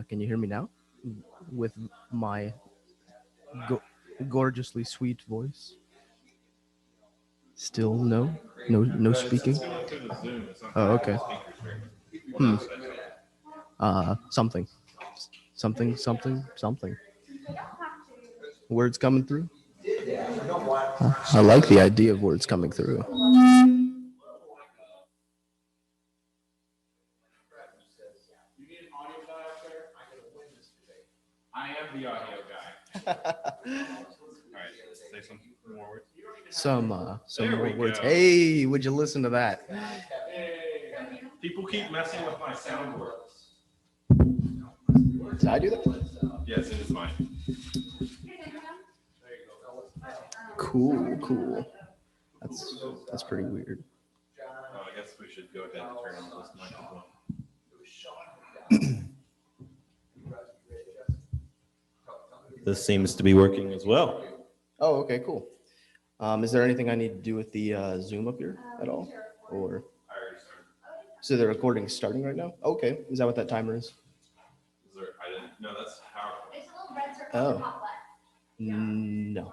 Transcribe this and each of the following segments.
Can you hear me now? With my go- gorgeously sweet voice? Still no speaking. Oh, okay. Hmm. Something, something. Words coming through. I like the idea of words coming through. I am the audio guy. All right, say some more words. Some more words. Go. Hey, would you listen to that? Hey. People keep messing with my sound words. Did I do that? Yes, it is mine. Cool. That's pretty weird. Oh, I guess we should go ahead and turn on this microphone. This seems to be working as well. Oh, okay, cool. Is there anything I need to do with the Zoom up here at all? Or I already started. so the recording's starting right now? Okay, is that what that timer is? Is there, I didn't. No, that's how. There's a little red circle on the top left. No.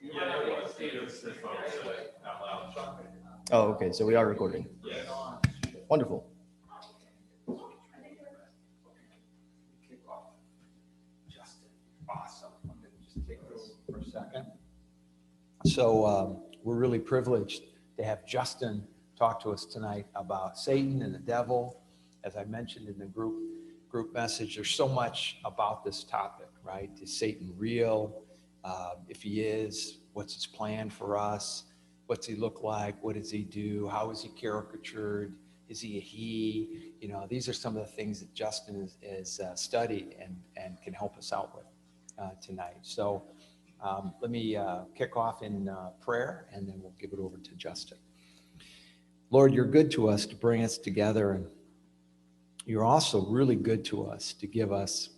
Yeah, it was. It's out loud. Oh, okay, so we are recording. Yes. Wonderful. Justin, awesome. I'm going to just take this for a second. So we're really privileged to have Justin talk to us tonight about Satan and the devil. As I mentioned in the group message, there's so much about this topic, right? Is Satan real? If he is, what's his plan for us? What's he look like? What does he do? How is he caricatured? Is he a he? You know, these are some of the things that Justin is studied and can help us out with tonight. So let me kick off in prayer, and then we'll give it over to Justin. Lord, you're good to us to bring us together, and you're also really good to us to give us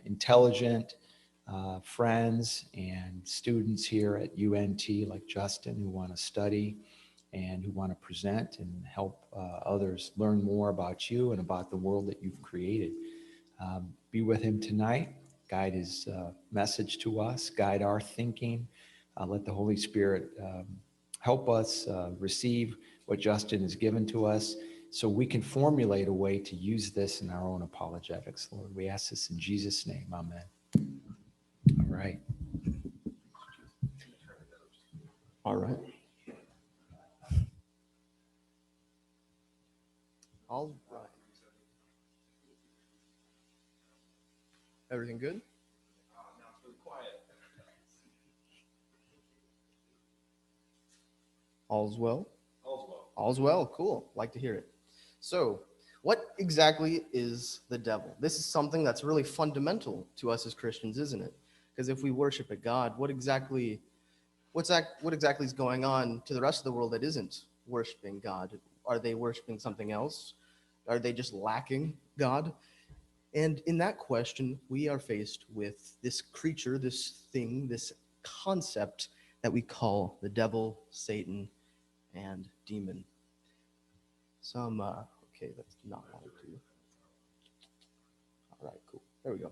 intelligent friends and students here at UNT like Justin who want to study and who want to present and help others learn more about you and about the world that you've created. Be with him tonight. Guide his message to us. Guide our thinking. Let the Holy Spirit help us receive what Justin has given to us so we can formulate a way to use this in our own apologetics, Lord. We ask this in Jesus' name. Amen. All right. All right. All right. Everything good? Now it's really quiet. All's well? All's well. All's well. Cool. Like to hear it. So, what exactly is the devil? This is something that's really fundamental to us as Christians, isn't it? Because if we worship a God, what exactly is going on to the rest of the world that isn't worshiping God? Are they worshiping something else? Are they just lacking God? And in that question, we are faced with this creature, this thing, this concept that we call the devil, Satan, and demon. Okay, that's not what I do. All right, cool. There we go.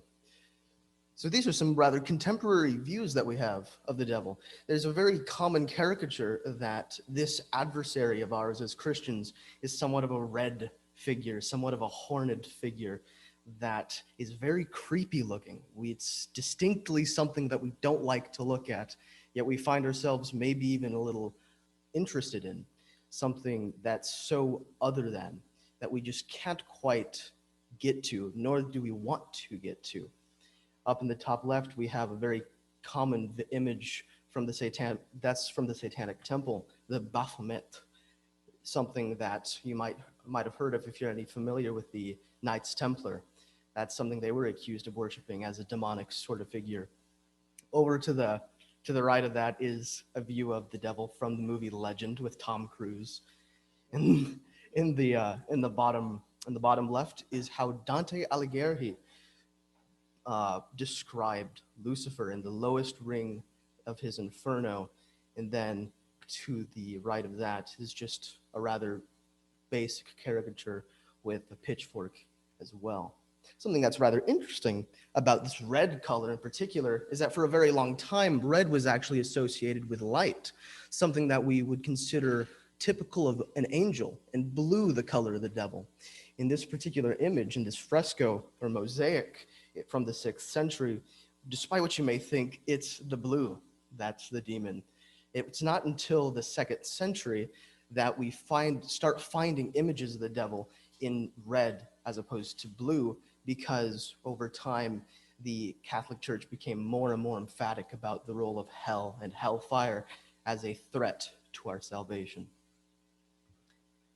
So these are some rather contemporary views that we have of the devil. There's a very common caricature that this adversary of ours as Christians is somewhat of a red figure, somewhat of a horned figure that is very creepy looking. It's distinctly something that we don't like to look at, yet we find ourselves maybe even a little interested in, something that's so other than, that we just can't quite get to, nor do we want to get to. Up in the top left, we have a very common image from the Satanic Temple, the Baphomet, something that you might have heard of if you're any familiar with the Knights Templar. That's something they were accused of worshiping as a demonic sort of figure. Over to the To the right of that is a view of the devil from the movie Legend with Tom Cruise. And in the bottom left is how Dante Alighieri described Lucifer in the lowest ring of his Inferno. And then to the right of that is just a rather basic caricature with a pitchfork as well. Something that's rather interesting about this red color in particular is that for a very long time, red was actually associated with light, something that we would consider typical of an angel, and blue the color of the devil. In this particular image, in this fresco or mosaic from the 6th century, despite what you may think, it's the blue that's the demon. It's not until the 2nd century that we start finding images of the devil in red as opposed to blue, because over time the Catholic Church became more and more emphatic about the role of hell and hellfire as a threat to our salvation.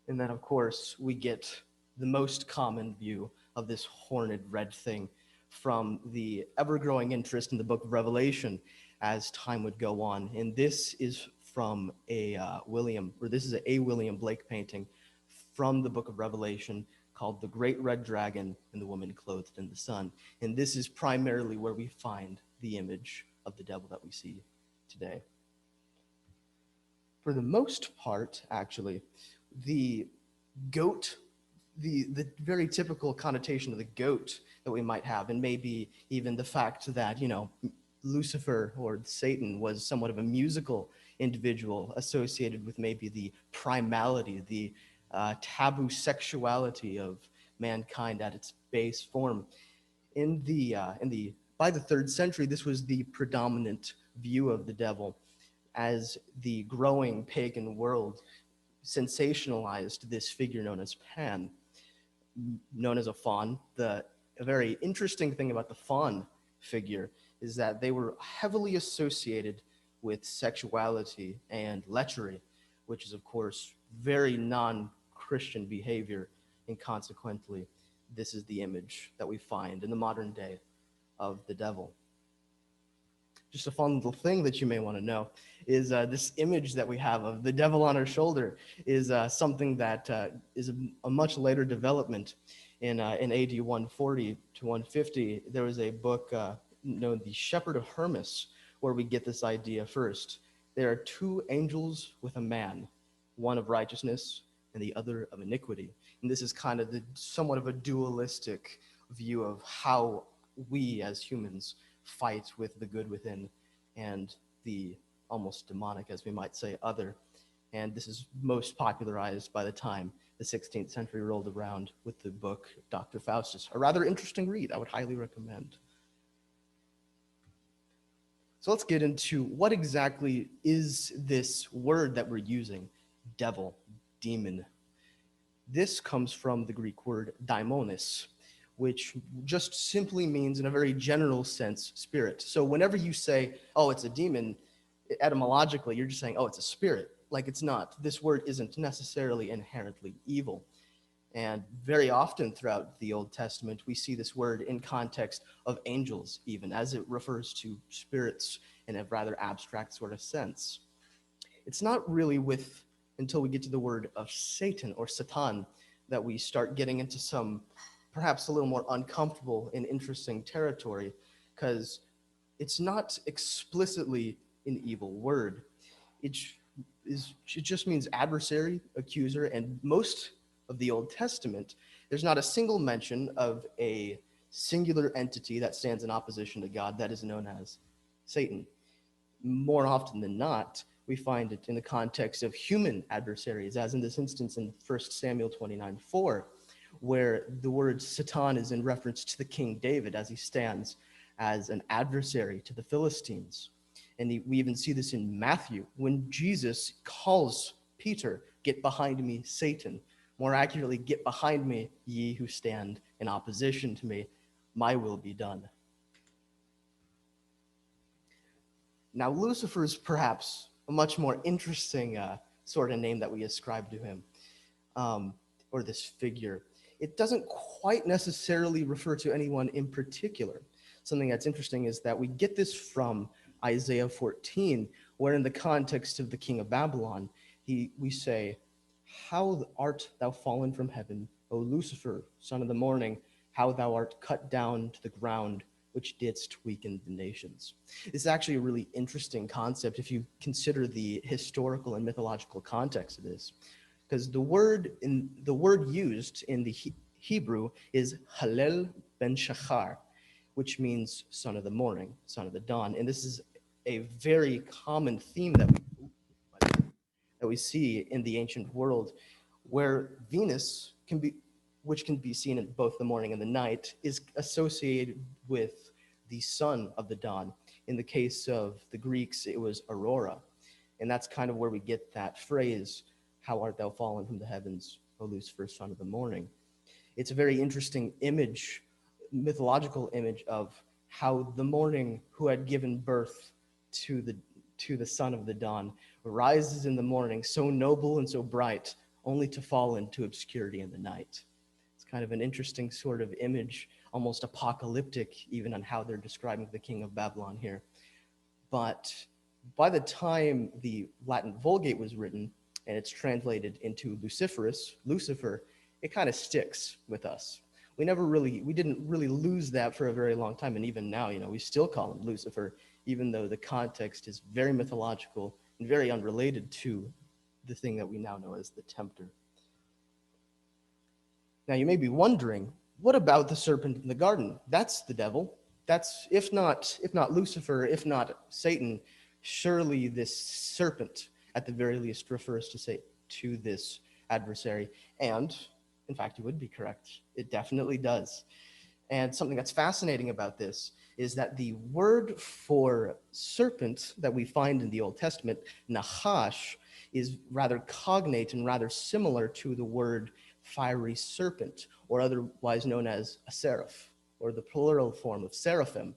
And then, of course, we get the most common view of this horned red thing from the ever-growing interest in the book of Revelation as time would go on. And this is from a William Blake painting from the book of Revelation called The Great Red Dragon and the Woman Clothed in the Sun. And this is primarily where we find the image of the devil that we see today. For the most part, actually, the goat, the very typical connotation of the goat that we might have, and maybe even the fact that, Lucifer or Satan was somewhat of a musical individual associated with maybe the primality, the taboo sexuality of mankind at its base form. By the 3rd century, this was the predominant view of the devil, as the growing pagan world sensationalized this figure known as Pan, known as a faun. A very interesting thing about the faun figure is that they were heavily associated with sexuality and lechery, which is, of course, very non-Christian behavior, and consequently, this is the image that we find in the modern day of the devil. Just a fun little thing that you may want to know is this image that we have of the devil on our shoulder is something that is a much later development. In AD 140 to 150, there was a book known The Shepherd of Hermas, where we get this idea first. There are 2 angels with a man, one of righteousness and the other of iniquity. And this is kind of somewhat of a dualistic view of how we as humans fight with the good within and the almost demonic, as we might say, other. And this is most popularized by the time the 16th century rolled around with the book Dr. Faustus, a rather interesting read I would highly recommend. So let's get into what exactly is this word that we're using, devil, demon. This comes from the Greek word daimonis, which just simply means, in a very general sense, spirit. So whenever you say, oh, it's a demon, etymologically, you're just saying, oh, it's a spirit. Like, it's not. This word isn't necessarily inherently evil. And very often throughout the Old Testament, we see this word in context of angels, even, as it refers to spirits in a rather abstract sort of sense. It's not really until we get to the word of Satan or Satan that we start getting into some perhaps a little more uncomfortable and interesting territory, because it's not explicitly an evil word. It just means adversary, accuser, and most of the Old Testament, there's not a single mention of a singular entity that stands in opposition to God that is known as Satan. More often than not, we find it in the context of human adversaries, as in this instance in 1 Samuel 29:4, where the word Satan is in reference to the King David as he stands as an adversary to the Philistines. And we even see this in Matthew when Jesus calls Peter, "Get behind me, Satan." More accurately, "Get behind me, ye who stand in opposition to me. My will be done." Now, Lucifer is perhaps a much more interesting sort of name that we ascribe to him, or this figure. It doesn't quite necessarily refer to anyone in particular. Something that's interesting is that we get this from Isaiah 14, where in the context of the king of Babylon, we say, "How art thou fallen from heaven, O Lucifer, son of the morning, how thou art cut down to the ground, which didst weaken the nations." It's actually a really interesting concept if you consider the historical and mythological context of this, because the word used in the Hebrew is Hallel ben Shachar, which means son of the morning, son of the dawn. And this is a very common theme that we see in the ancient world, where Venus which can be seen in both the morning and the night, is associated with the son of the dawn. In the case of the Greeks, it was Aurora. And that's kind of where we get that phrase, "How art thou fallen from the heavens, O Lucifer, son of the morning." It's a very interesting image, mythological image of how the morning who had given birth to the son of the dawn rises in the morning, so noble and so bright, only to fall into obscurity in the night. It's kind of an interesting sort of image, almost apocalyptic even, on how they're describing the king of Babylon here. But by the time the Latin Vulgate was written and it's translated into Lucifer, it kind of sticks with us. We didn't really lose that for a very long time. And even now, we still call him Lucifer, even though the context is very mythological and very unrelated to the thing that we now know as the tempter. Now, you may be wondering, what about the serpent in the garden? That's the devil. That's, if not Lucifer, if not Satan, surely this serpent, at the very least, refers to this adversary. And, in fact, you would be correct. It definitely does. And something that's fascinating about this is that the word for serpent that we find in the Old Testament, Nahash, is rather cognate and rather similar to the word fiery serpent, or otherwise known as a seraph, or the plural form of seraphim.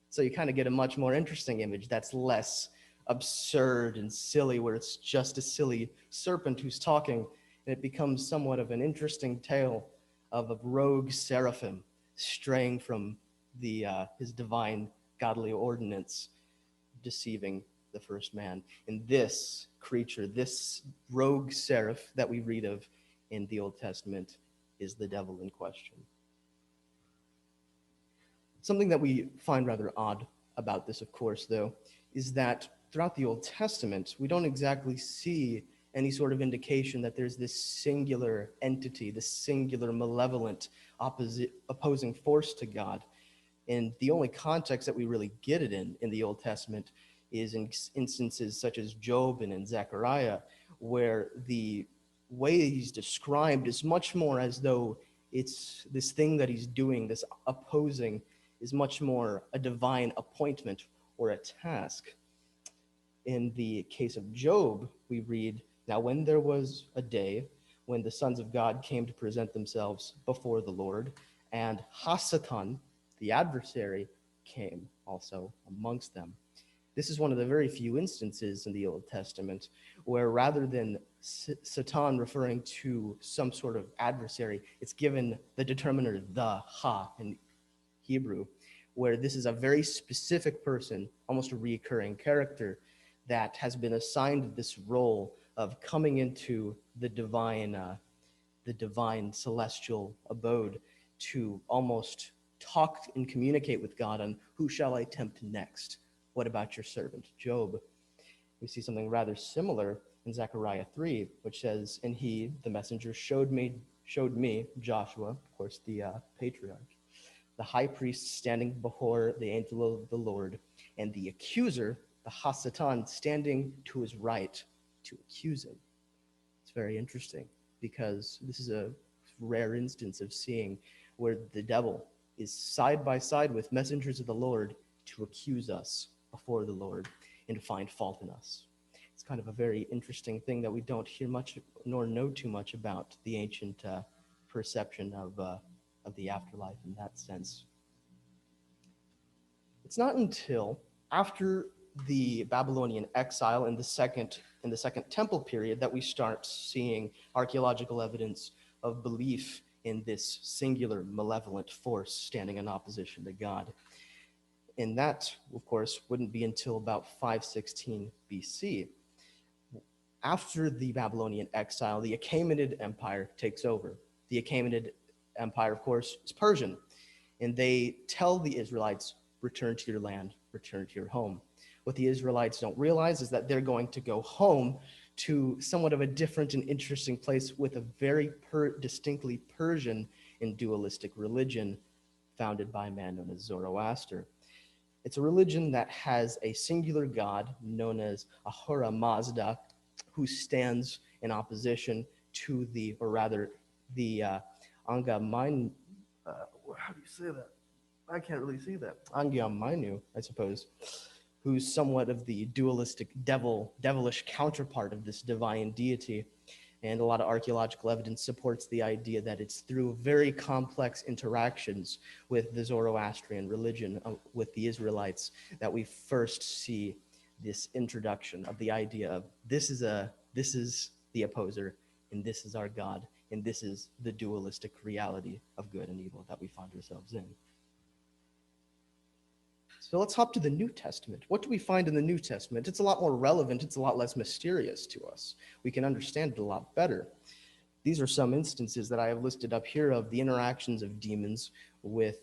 So you kind of get a much more interesting image that's less absurd and silly, where it's just a silly serpent who's talking, and it becomes somewhat of an interesting tale of a rogue seraphim straying from his divine godly ordinance, deceiving the first man. And this creature, this rogue seraph that we read of in the Old Testament, is the devil in question. Something that we find rather odd about this, of course, though, is that throughout the Old Testament, we don't exactly see any sort of indication that there's this singular entity, this singular malevolent opposing force to God. And the only context that we really get it in the Old Testament is in instances such as Job and in Zechariah, where the way he's described is much more as though it's this thing that he's doing, this opposing, is much more a divine appointment or a task. In the case of Job, we read, "Now when there was a day when the sons of God came to present themselves before the Lord, and Hasatan, the adversary, came also amongst them." This is one of the very few instances in the Old Testament where, rather than Satan referring to some sort of adversary, it's given the determiner, the ha in Hebrew, where this is a very specific person, almost a recurring character, that has been assigned this role of coming into the divine celestial abode to almost talk and communicate with God on who shall I tempt next. What about your servant Job? We see something rather similar in Zechariah 3, which says, "And he, the messenger, showed me, Joshua," of course, the patriarch, "the high priest standing before the angel of the Lord, and the accuser, the Hasatan, standing to his right to accuse him." It's very interesting, because this is a rare instance of seeing where the devil is side by side with messengers of the Lord to accuse us before the Lord and to find fault in us. It's kind of a very interesting thing that we don't hear much nor know too much about the ancient perception of the afterlife in that sense. It's not until after the Babylonian exile in the second temple period that we start seeing archaeological evidence of belief in this singular malevolent force standing in opposition to God. And that, of course, wouldn't be until about 516 BC. After the Babylonian exile, the Achaemenid Empire takes over. The Achaemenid Empire, of course, is Persian, and they tell the Israelites, return to your land, return to your home. What the Israelites don't realize is that they're going to go home to somewhat of a different and interesting place with a very distinctly Persian and dualistic religion founded by a man known as Zoroaster. It's a religion that has a singular god known as Ahura Mazda, who stands in opposition to the, or rather, the Anga Mainu. How do you say that? I can't really see that. Anga Mainu, I suppose, who's somewhat of the dualistic devilish counterpart of this divine deity. And a lot of archaeological evidence supports the idea that it's through very complex interactions with the Zoroastrian religion, with the Israelites, that we first see this introduction of the idea of this is the opposer, and this is our God, and this is the dualistic reality of good and evil that we find ourselves in. So let's hop to the New Testament. What do we find in the New Testament? It's a lot more relevant. It's a lot less mysterious to us. We can understand it a lot better. These are some instances that I have listed up here of the interactions of demons with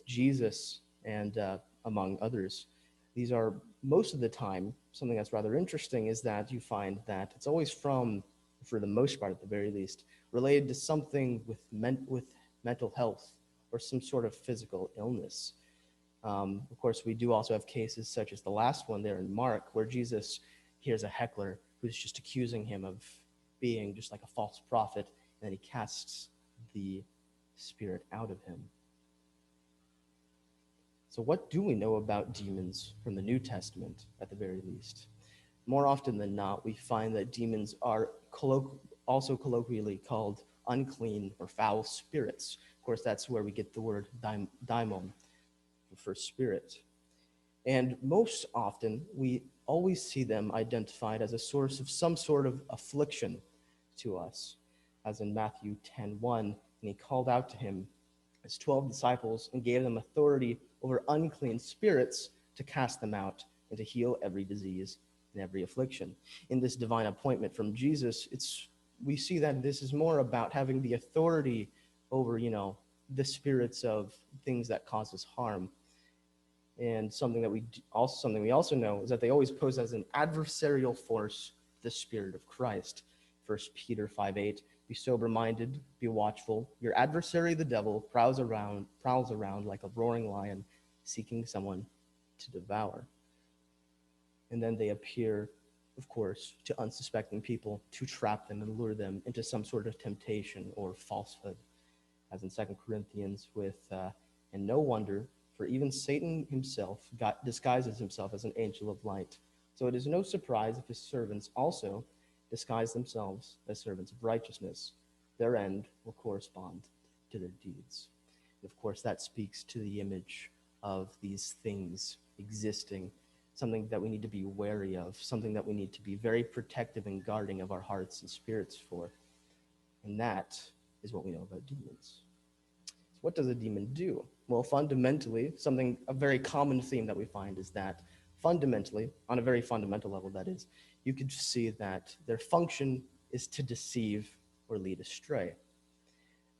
Jesus and among others. These are, most of the time, something that's rather interesting is that you find that it's always from, for the most part at the very least, related to something with mental health or some sort of physical illness. Of course, we do also have cases such as the last one there in Mark, where Jesus hears a heckler who's just accusing him of being just like a false prophet, and then he casts the spirit out of him. So what do we know about demons from the New Testament, at the very least? More often than not, we find that demons are also colloquially called unclean or foul spirits. Of course, that's where we get the word daimon, for spirit. And most often, we always see them identified as a source of some sort of affliction to us, as in Matthew 10:1, and he called out to him his 12 disciples and gave them authority over unclean spirits to cast them out and to heal every disease and every affliction. In this divine appointment from Jesus, we see that this is more about having the authority over, the spirits of things that cause us harm. And something we also know is that they always pose as an adversarial force the Spirit of Christ. 1 Peter 5:8, be sober-minded, be watchful. Your adversary, the devil, prowls around like a roaring lion, seeking someone to devour. And then they appear, of course, to unsuspecting people to trap them and lure them into some sort of temptation or falsehood, as in 2 Corinthians and no wonder, for even Satan himself disguises himself as an angel of light. So it is no surprise if his servants also disguise themselves as servants of righteousness. Their end will correspond to their deeds. And of course, that speaks to the image of these things existing, something that we need to be wary of, something that we need to be very protective and guarding of our hearts and spirits for. And that is what we know about demons. So what does a demon do? Well, fundamentally, a very common theme that we find is that fundamentally, on a very fundamental level that is, you could see that their function is to deceive or lead astray.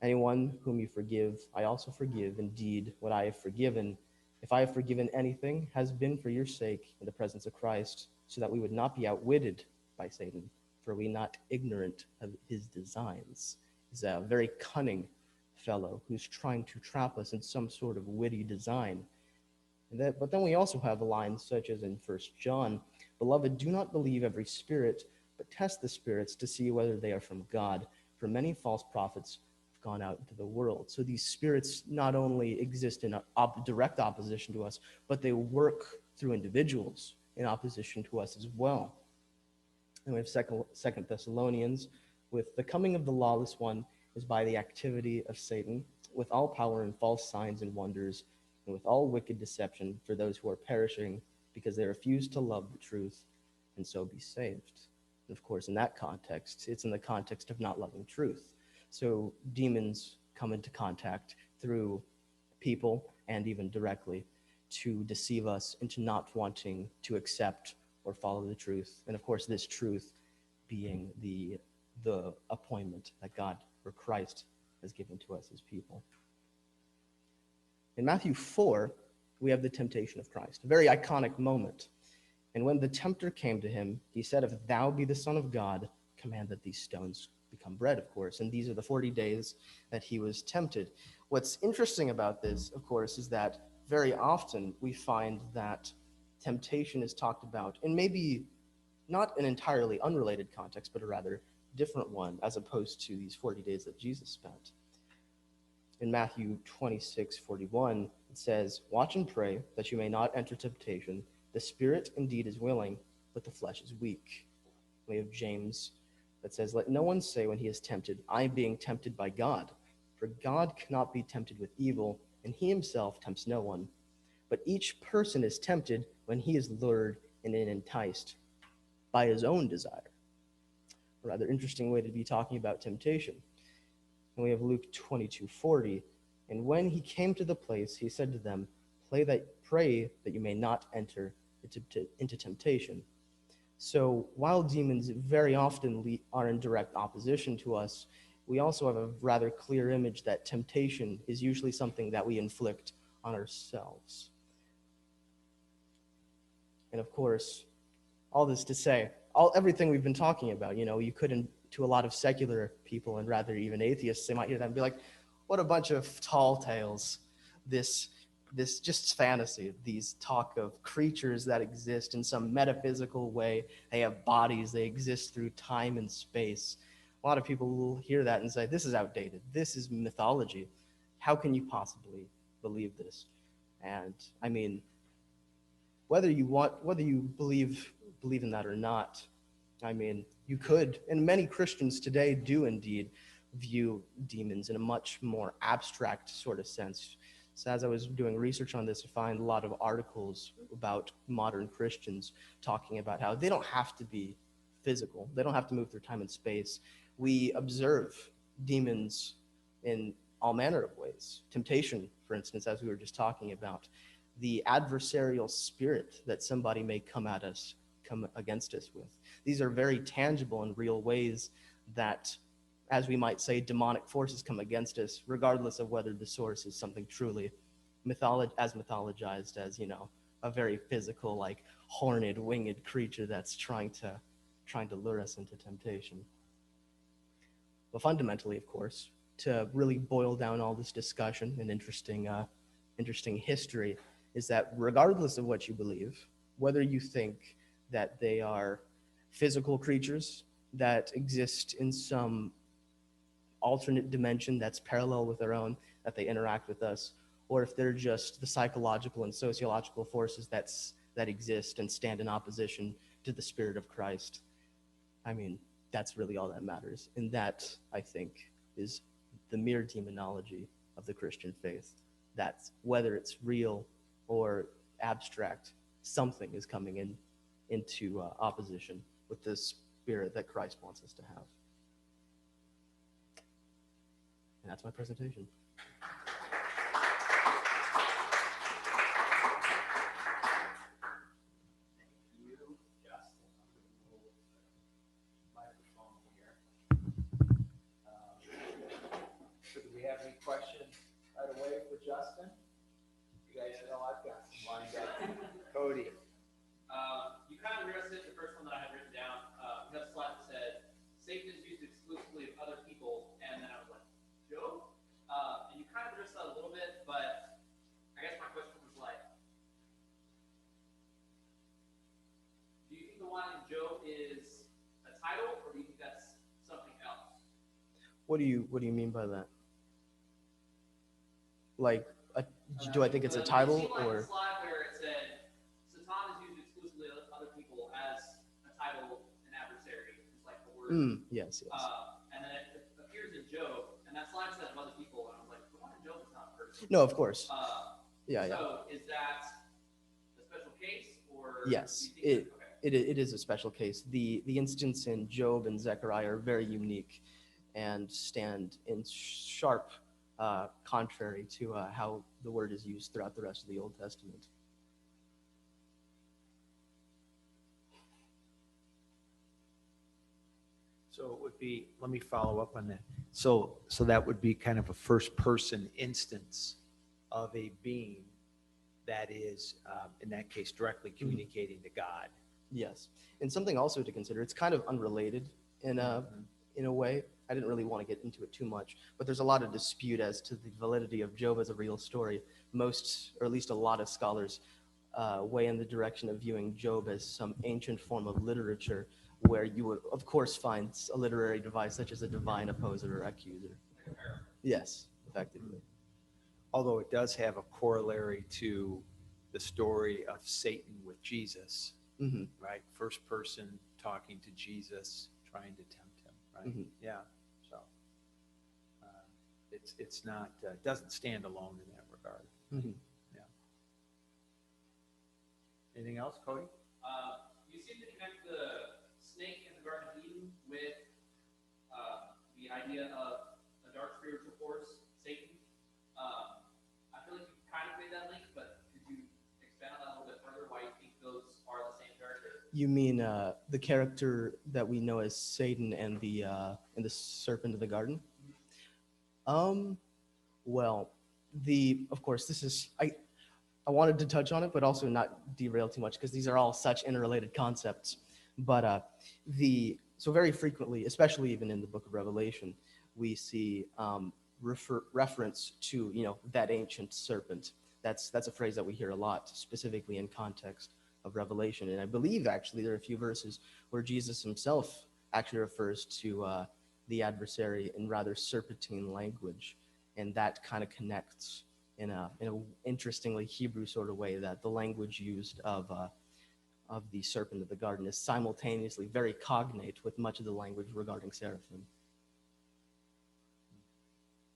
Anyone whom you forgive, I also forgive. Indeed, what I have forgiven, if I have forgiven anything, has been for your sake in the presence of Christ, so that we would not be outwitted by Satan, for we not ignorant of his designs. He's a very cunning fellow who's trying to trap us in some sort of witty design. But then we also have lines such as in 1 John, beloved, do not believe every spirit, but test the spirits to see whether they are from God, for many false prophets have gone out into the world. So these spirits not only exist in direct opposition to us, but they work through individuals in opposition to us as well. And we have 2 Thessalonians, with the coming of the lawless one is by the activity of Satan, with all power and false signs and wonders, and with all wicked deception for those who are perishing, because they refuse to love the truth and so be saved. And of course, in that context, it's in the context of not loving truth. So demons come into contact through people and even directly to deceive us into not wanting to accept or follow the truth. And of course, this truth being the appointment that God or Christ has given to us as people. In Matthew 4, we have the temptation of Christ, a very iconic moment. And when the tempter came to him, he said, "If thou be the Son of God, command that these stones become bread," of course. And these are the 40 days that he was tempted. What's interesting about this, of course, is that very often we find that temptation is talked about in maybe not an entirely unrelated context, but a rather different one, as opposed to these 40 days that Jesus spent. In Matthew 26:41, it says, "Watch and pray that you may not enter temptation. The spirit indeed is willing, but the flesh is weak." We have James that says, "Let no one say when he is tempted, I am being tempted by God. For God cannot be tempted with evil, and he himself tempts no one. But each person is tempted when he is lured and enticed by his own desire." A rather interesting way to be talking about temptation. And we have Luke 22:40. "And when he came to the place, he said to them, pray that you may not enter into temptation." So while demons very often are in direct opposition to us, we also have a rather clear image that temptation is usually something that we inflict on ourselves. And of course, all this to say, everything we've been talking about, you couldn't, to a lot of secular people and rather even atheists, they might hear that and be like, what a bunch of tall tales. This just fantasy, these talk of creatures that exist in some metaphysical way. They have bodies, they exist through time and space. A lot of people will hear that and say, this is outdated. This is mythology. How can you possibly believe this? And I mean, whether you believe in that or not, I mean, you could, and many Christians today do indeed view demons in a much more abstract sort of sense. So as I was doing research on this, I find a lot of articles about modern Christians talking about how they don't have to be physical. They don't have to move through time and space. We observe demons in all manner of ways. Temptation, for instance, as we were just talking about. The adversarial spirit that somebody may come against us with. These are very tangible and real ways that, as we might say, demonic forces come against us, regardless of whether the source is something truly mythologized as, a very physical, like horned, winged creature that's trying to lure us into temptation. But fundamentally, of course, to really boil down all this discussion and interesting history, is that regardless of what you believe, whether you think that they are physical creatures that exist in some alternate dimension that's parallel with our own, that they interact with us, or if they're just the psychological and sociological forces that exist and stand in opposition to the Spirit of Christ, I mean, that's really all that matters. And that, I think, is the mere demonology of the Christian faith. That's whether it's real or abstract, something is coming into opposition with the spirit that Christ wants us to have. And that's my presentation. So do we have any questions right away for Justin? You guys know I've got some lined up. Cody. You kind of addressed it, the first one that I had written down. We have a slide that said, Satan is used exclusively of other people, and then I was like, Job? And you kind of addressed that a little bit, but I guess my question was like, do you think the one in Job is a title, or do you think that's something else? What do you mean by that? Like, do I think it's a title, You see, like, or? the slide where it said, Satan is used exclusively of other people as a title, an adversary, it's like the word. Yes. And then it appears in Job, and that slide said of other people, and I was like, the one in Job is not a person. No, of course. Yeah. So is that a special case, or? Yes, do you think it is a special case. The instance in Job and Zechariah are very unique and stand in sharp contrary to how the word is used throughout the rest of the Old Testament. So it would be, let me follow up on that. So that would be kind of a first person instance of a being that is, in that case, directly communicating to God. Yes, and something also to consider. It's kind of unrelated in a way. I didn't really want to get into it too much, but there's a lot of dispute as to the validity of Job as a real story. Most, or at least a lot of scholars, weigh in the direction of viewing Job as some ancient form of literature, where you would, of course, find a literary device such as a divine opposer or accuser. Yes, effectively. Although it does have a corollary to the story of Satan with Jesus, Hmm. right? First person talking to Jesus, trying to tempt him, right? Mhm. Yeah. So it's not, doesn't stand alone in that regard. Hmm. Yeah. Anything else, Cody? You seem to connect the snake in the Garden of Eden with the idea of a dark spiritual force, Satan. I feel like you kind of made that link, but could you expand on that a little bit further? Why you think those are the same character? You mean the character that we know as Satan and the serpent of the garden? Well, of course, this is I wanted to touch on it, but also not derail too much because these are all such interrelated concepts. But so very frequently, especially even in the Book of Revelation, we see reference to that ancient serpent. That's a phrase that we hear a lot, specifically in context of Revelation. And I believe actually there are a few verses where Jesus himself actually refers to the adversary in rather serpentine language, and that kind of connects in a interestingly Hebrew sort of way, that the language used of the serpent of the garden is simultaneously very cognate with much of the language regarding seraphim.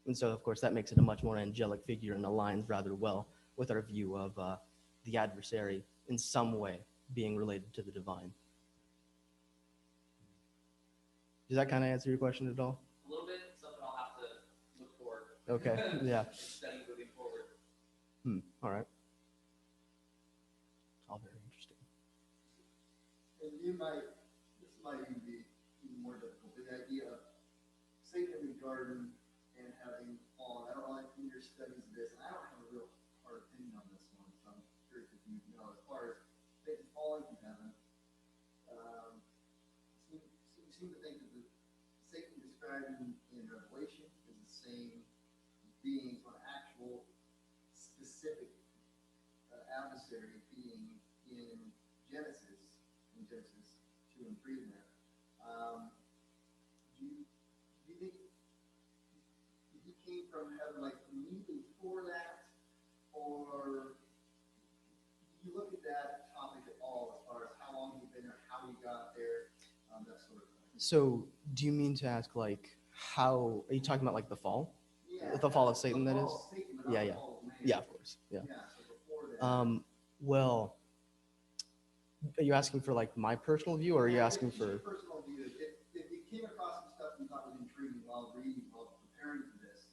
And so, of course, that makes it a much more angelic figure and aligns rather well with our view of the adversary in some way being related to the divine. Does that kind of answer your question at all? A little bit, something I'll have to look for. Okay, yeah. Study moving forward. All right. All very interesting. And this might even be even more difficult, the idea of Satan in the garden and having fallen. I don't know if in your studies of this, and I don't have a real hard opinion on this one, so I'm curious if you know, as far as Satan falling from heaven, seem to think that the Satan described in Revelation is the same being, or actual specific adversary being in Genesis 2 and 3 there. Do you think he came from heaven like immediately before that, or do you look at that topic at all as far as how long he's been there, how he got there, that sort of thing? So, do you mean to ask, like, how are you talking about, like the fall? Yeah, The fall of Satan, that is? of Satan, but not Yeah, the yeah. fall of man. Yeah, of course. Yeah. Yeah, so before that. Well, are you asking for like my personal view, or are you asking Just your for? personal view. If you came across some stuff you thought was intriguing while reading, while preparing for this,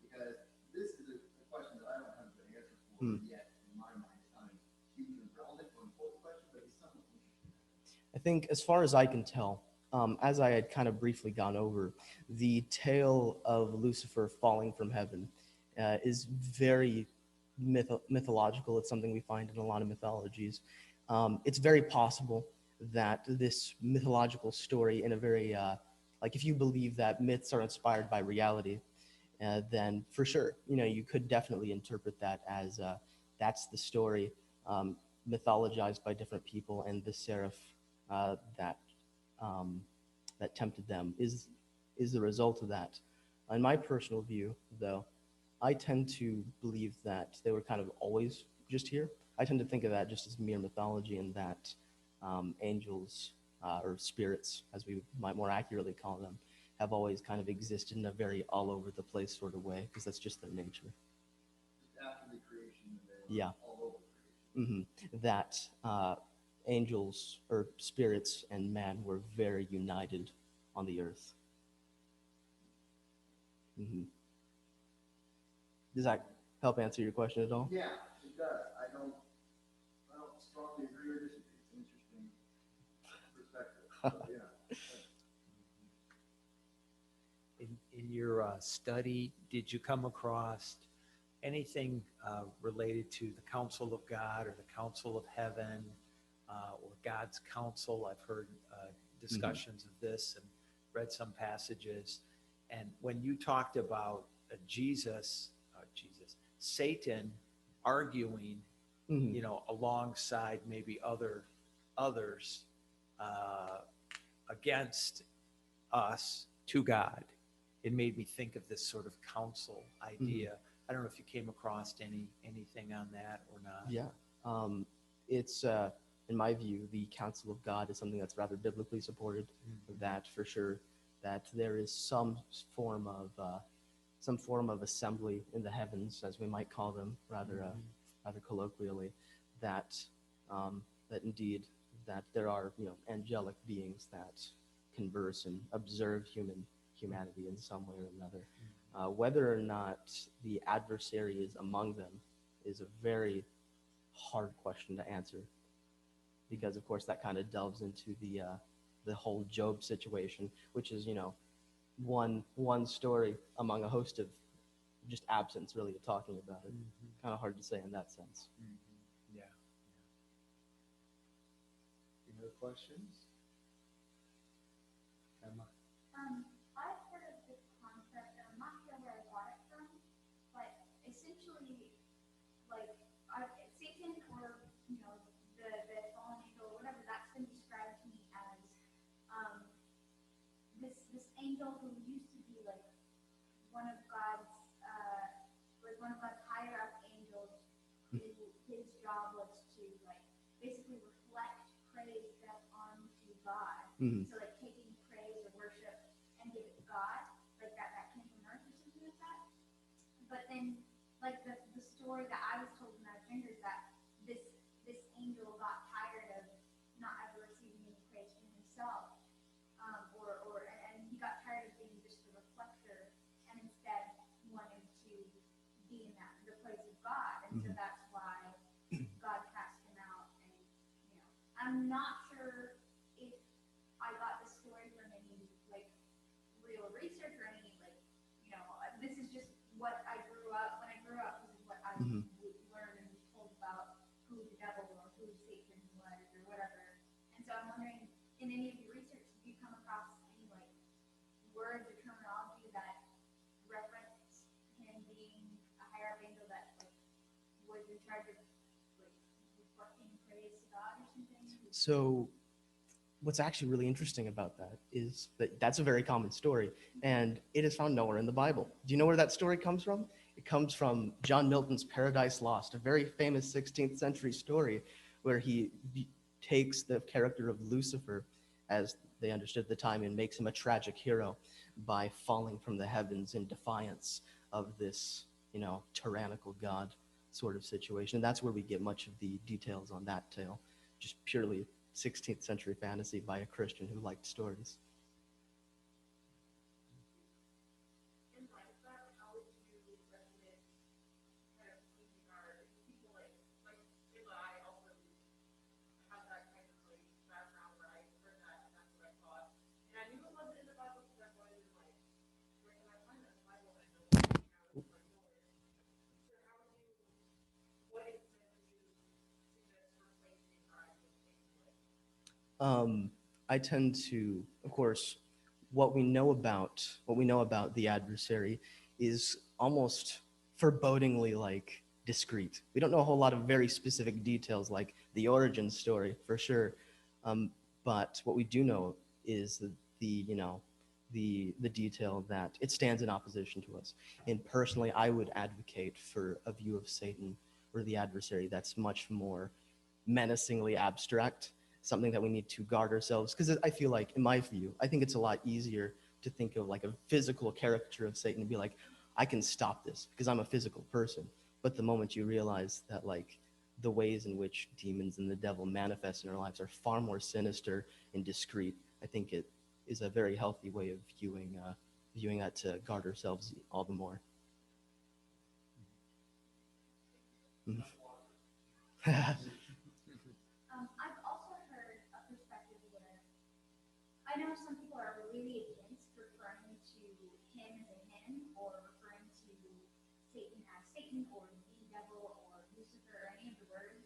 because this is a question that I don't have a good answer for yet in my mind. It's not a hugely relevant or important question, but it's something interesting. I think, as far as I can tell, as I had kind of briefly gone over, the tale of Lucifer falling from heaven is very mythological. It's something we find in a lot of mythologies. It's very possible that this mythological story, in a very, like, if you believe that myths are inspired by reality, then for sure, you could definitely interpret that as that's the story mythologized by different people, and the seraph that tempted them is the result of that. In my personal view, though, I tend to believe that they were kind of always just here. I tend to think of that just as mere mythology, and that angels or spirits, as we might more accurately call them, have always kind of existed in a very all over the place sort of way, because that's just their nature. Just after the creation, they were Yeah. all over creation. That angels or spirits and man were very united on the earth. Does that help answer your question at all? Yeah, it does. I don't strongly agree or disagree. It's an interesting perspective. So, yeah. In your study, did you come across anything related to the counsel of God or the counsel of heaven or God's counsel? I've heard discussions of this and read some passages. And when you talked about Satan arguing, Mhm. alongside maybe others against us to God, it made me think of this sort of counsel idea. I don't know if you came across anything on that or not. Yeah. It's, in my view, the counsel of God is something that's rather biblically supported. That for sure, that there is some form of assembly in the heavens, as we might call them, rather colloquially, that indeed that there are angelic beings that converse and observe humanity in some way or another. Whether or not the adversary is among them is a very hard question to answer, because of course that kind of delves into the whole Job situation, which is one story among a host of just absence really talking about it. Kind of hard to say in that sense. Yeah. Any other questions? Emma? I've heard of this concept, and I'm not sure where I got it from, but essentially, like, Satan or, the fallen angel, or whatever, that's been described to me as this angel who used to be like one of God's higher up angels, who his job was to like basically reflect praise back onto God. Mhm. So like taking praise or worship and give it to God, like that came from earth or something like that. But then like the story that I was told when I was younger is that this angel got tired of not ever receiving any praise from himself. And he got tired of being just a reflector and instead wanted to be in the place of God. And so that's why God cast him out. And I'm not sure if I got this story from any like real research or any this is just what I grew up. When I grew up, this is what I learned and was told about who the devil or who Satan was or whatever. And so I'm wondering, in any of your research, did you come across any like words or terminology that reference him being a higher up angel that like was in charge of like reflecting praise to God or something? So what's actually really interesting about that is that that's a very common story, and it is found nowhere in the Bible. Do you know where that story comes from? It comes from John Milton's Paradise Lost, a very famous 16th century story where he takes the character of Lucifer, as they understood at the time, and makes him a tragic hero by falling from the heavens in defiance of this, tyrannical god sort of situation. And that's where we get much of the details on that tale, just purely 16th century fantasy by a Christian who liked stories. In light of that, how would you recommend kind of using our people like Kayla, I also have that kind of like background where I heard that and that's what I thought. And I knew it wasn't in the Bible because I wanted to like, where can I find that in the Bible? And I know it's how it's like nowhere. So how would you, what example would you suggest replacing our identification with? I tend to, of course, what we know about the adversary is almost forebodingly like discreet. We don't know a whole lot of very specific details like the origin story for sure, but what we do know is the detail that it stands in opposition to us. And personally, I would advocate for a view of Satan or the adversary that's much more menacingly abstract, something that we need to guard ourselves. Because I feel like, in my view, I think it's a lot easier to think of like a physical caricature of Satan and be like, I can stop this because I'm a physical person. But the moment you realize that like the ways in which demons and the devil manifest in our lives are far more sinister and discreet, I think it is a very healthy way of viewing that to guard ourselves all the more. Mhm. I've also heard a perspective where I know some people are really against referring to him as a him or referring to Satan as Satan or the devil or Lucifer or any of the words,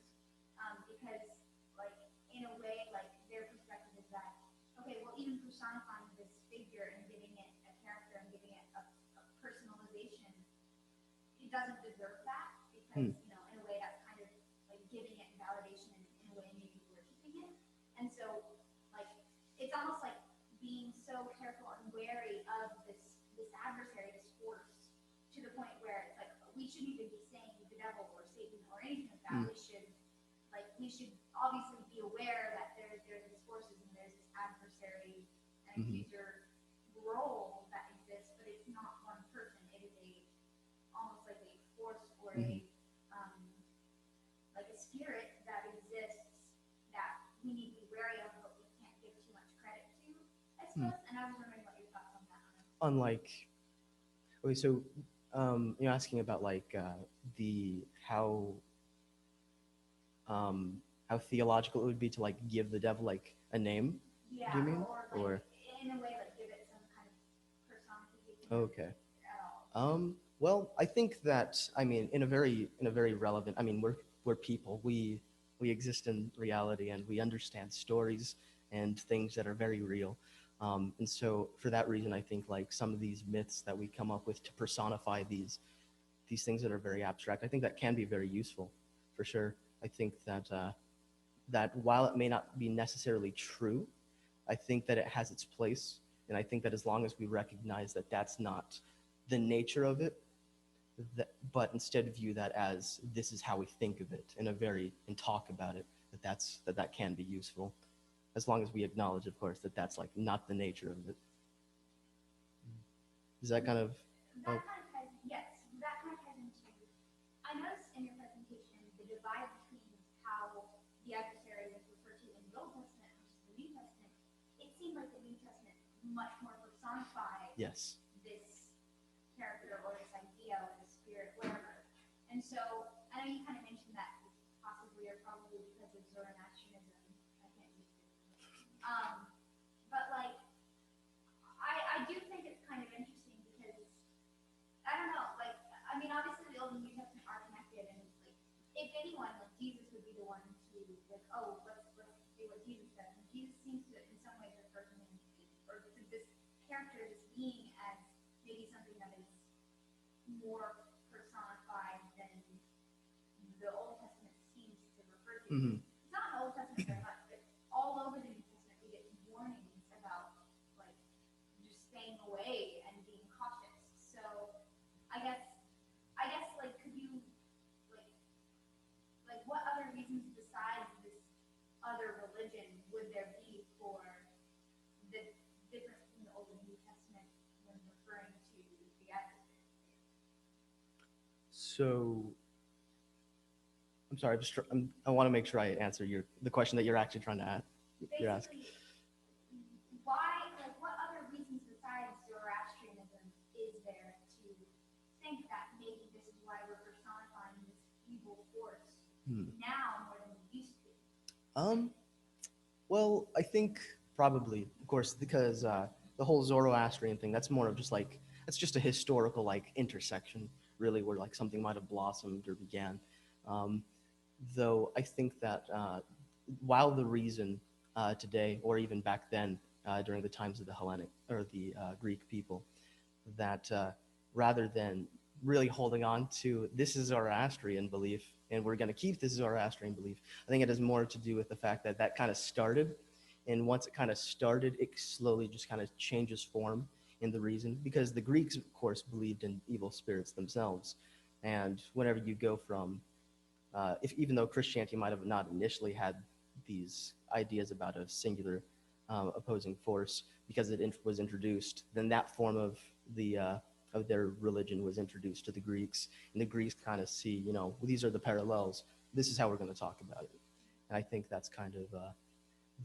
because like in a way like their perspective is that okay, well even personifying this figure and giving it a character and giving it a personalization, it doesn't deserve that because you know in a way that's kind of like giving it validation and in a way maybe worshiping it, and so like it's almost like being so careful and wary of this adversary, this force, to the point where it's like we shouldn't even be saying the devil or Satan or anything like that. We should obviously be aware that there's these forces and there's this adversary and accuser role that exists, but it's not one person. It is almost like a force or like a spirit that exists that we need to be wary of, but we can't give too much credit to, I suppose. And I was wondering what your thoughts on that are. Unlike, okay, so you're asking about like the how theological it would be to like give the devil like a name. Yeah, Do you mean? or like Or in a way like give it some kind of personification okay. at all. Well, I think that I mean in a very relevant. I mean we're people. We exist in reality and we understand stories and things that are very real. And so for that reason, I think like some of these myths that we come up with to personify these things that are very abstract, I think that can be very useful, for sure. I think that that while it may not be necessarily true, I think that it has its place, and I think that as long as we recognize that that's not the nature of it, but instead view that as this is how we think of it and talk about it, that can be useful, as long as we acknowledge, of course, that that's like not the nature of it. Is that kind of? That kind of ties, yes, that kind of ties into, I noticed in your presentation the divide between how the adversary was referred to in the Old Testament versus the New Testament. It seemed like the New Testament much more personified Yes. this character or this idea or this spirit, whatever. And so I know you kind of mentioned that possibly or probably because of Zoroastrianism. I can't use it. But like, I do think it's kind of interesting because I don't know, like, I mean, obviously the Old and New Testament are connected, and like, if anyone, like Jesus would be the one to like, oh, let's do what Jesus said. And Jesus seems to, in some ways, refer to him or to this character, this being, as maybe something that is more personified than the Old Testament seems to refer to. Mm-hmm. It's not in the Old Testament very much, but all over the New Testament we get warnings about like just staying away and being cautious. So I guess like could you like what other reasons besides this other religion would there be for the difference between the Old and New Testament when referring to the adversary? So I'm sorry. I want to make sure I answer the question that you're actually trying to ask. You're asking. Basically, why, like, what other reasons besides Zoroastrianism is there to think that maybe this is why we're personifying this evil force now more than we used to? Well, I think probably, of course, because the whole Zoroastrian thing, that's more of just like, it's just a historical like intersection, really, where like something might have blossomed or began. Though I think that while the reason today, or even back then, during the times of the Hellenic or the Greek people, that rather than really holding on to this is Zoroastrian belief and we're going to keep this Zoroastrian belief, I think it has more to do with the fact that that kind of started, and once it kind of started, it slowly just kind of changes form in the reason, because the Greeks, of course, believed in evil spirits themselves, and whenever you go from even though Christianity might have not initially had these ideas about a singular opposing force, because it was introduced, then that form of their religion was introduced to the Greeks, and the Greeks kind of see, these are the parallels. This is how we're going to talk about it, and I think that's kind of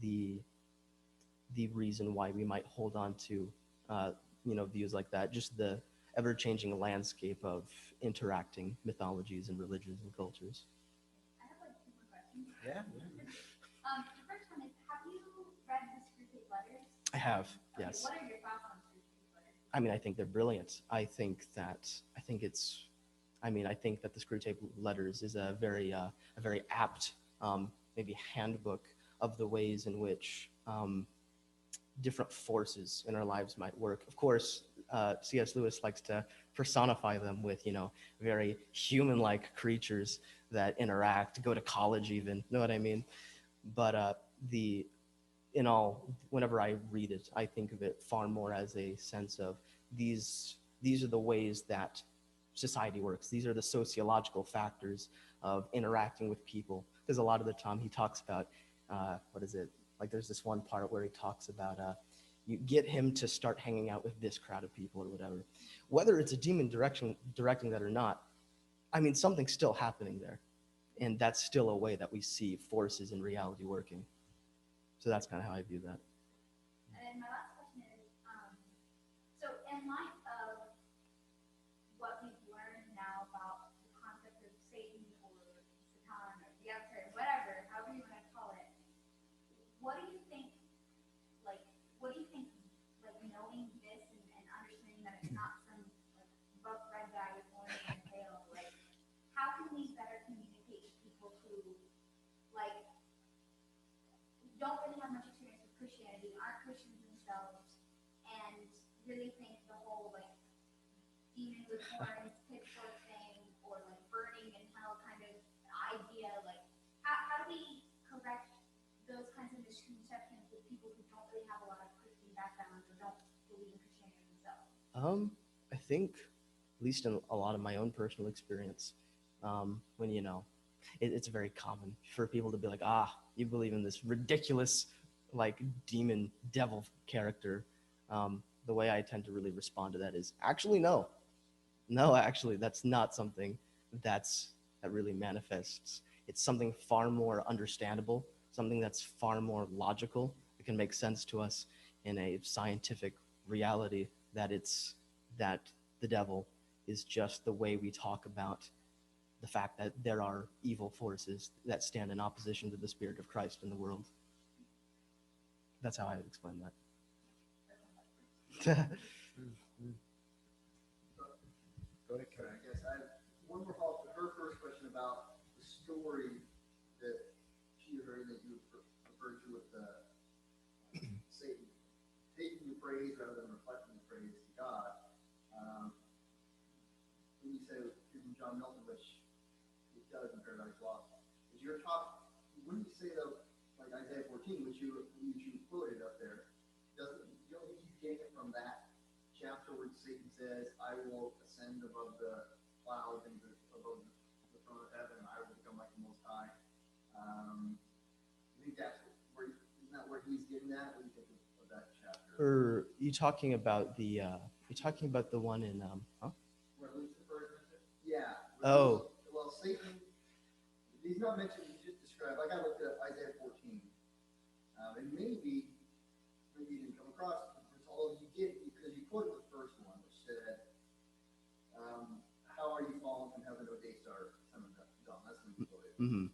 the reason why we might hold on to views like that. Just the ever-changing landscape of interacting mythologies and religions and cultures. I have like two more questions. Yeah. The first one is, have you read the Screwtape letters? I have, Okay, yes. what are your thoughts on Screwtape letters? I mean, I think they're brilliant. I think that the Screwtape Letters is a very apt, maybe handbook of the ways in which different forces in our lives might work. Of course, C.S. Lewis likes to personify them with, very human-like creatures that interact, go to college even, know what I mean? But whenever I read it, I think of it far more as a sense of these are the ways that society works. These are the sociological factors of interacting with people. Because a lot of the time he talks about, like there's this one part where he talks about, you get him to start hanging out with this crowd of people or whatever. Whether it's a demon directing that or not, I mean, something's still happening there. And that's still a way that we see forces in reality working. So that's kind of how I view that. And then my last question is, so in light of what we've learned now about the concept of Satan or Satan or the outside, whatever, however you want to call it, what do you think, like knowing this and understanding that it's not some like buff red guy with horns and tail, like how can we better communicate to people who like don't really have much experience with Christianity, aren't Christians themselves, and really think the whole like demon with horns, pitchfork thing, or like burning in hell kind of idea, like how do we correct those kinds of misconceptions with people who don't really have a lot of Christian backgrounds or don't believe in Christianity themselves? I think, at least in a lot of my own personal experience, when it's very common for people to be like, you believe in this ridiculous, like demon devil character. The way I tend to really respond to that is actually no, actually that's not something that really manifests. It's something far more understandable, something that's far more logical. It can make sense to us in a scientific reality that the devil is just the way we talk about the fact that there are evil forces that stand in opposition to the Spirit of Christ in the world. That's how I would explain that. Go ahead, Okay, I guess I have one more follow-up to her first question about the story that she heard that you referred to with Satan taking the praise rather than reflecting the praise to God. When you say in John Milton, which it does in Paradise Lost, is your talk, wouldn't you say though, like Isaiah 14, which you quoted up there, you don't think he's getting it from that chapter where Satan says, I will ascend above the clouds and above the throne of heaven, and I will become like the Most High. I think that's isn't that where he's getting that? What do you think of that chapter? Are you talking about the one in Where Lucifer is mentioned? Yeah. Oh. Well, Satan, he's not mentioned, he just described, like I looked at Isaiah 14, and maybe you didn't come across it, although you did, because you quoted the first one, which said, how are you fallen from heaven, O day star, son of dawn? That's when you quoted. Mm-hmm.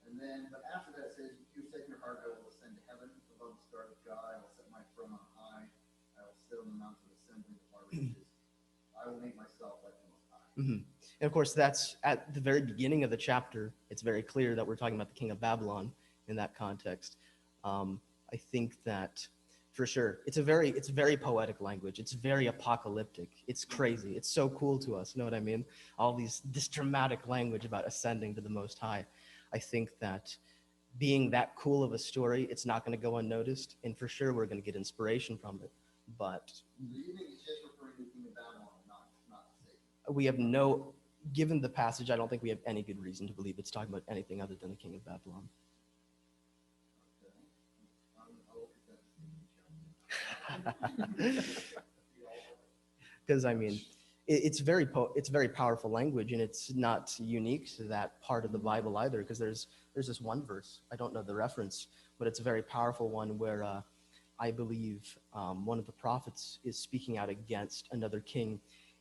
And then, but after that it says, you said in your heart, I will ascend to heaven above the stars of God, I will set my throne on high, I will sit on the mountain of assembly, the far reaches, I will make myself like the Most High. Mm-hmm. And of course, that's at the very beginning of the chapter. It's very clear that we're talking about the king of Babylon in that context. I think that for sure, it's very poetic language. It's very apocalyptic. It's crazy. It's so cool to us. You know what I mean? This dramatic language about ascending to the Most High. I think that being that cool of a story, it's not going to go unnoticed. And for sure, we're going to get inspiration from it. But So you think it's just referring to the king of Babylon, not Satan? we have given the passage, I don't think we have any good reason to believe it's talking about anything other than the king of Babylon. Okay. I'll look at that. Because I mean, it's very powerful language, and it's not unique to that part of the Bible either. Because there's this one verse, I don't know the reference, but it's a very powerful one where I believe one of the prophets is speaking out against another king,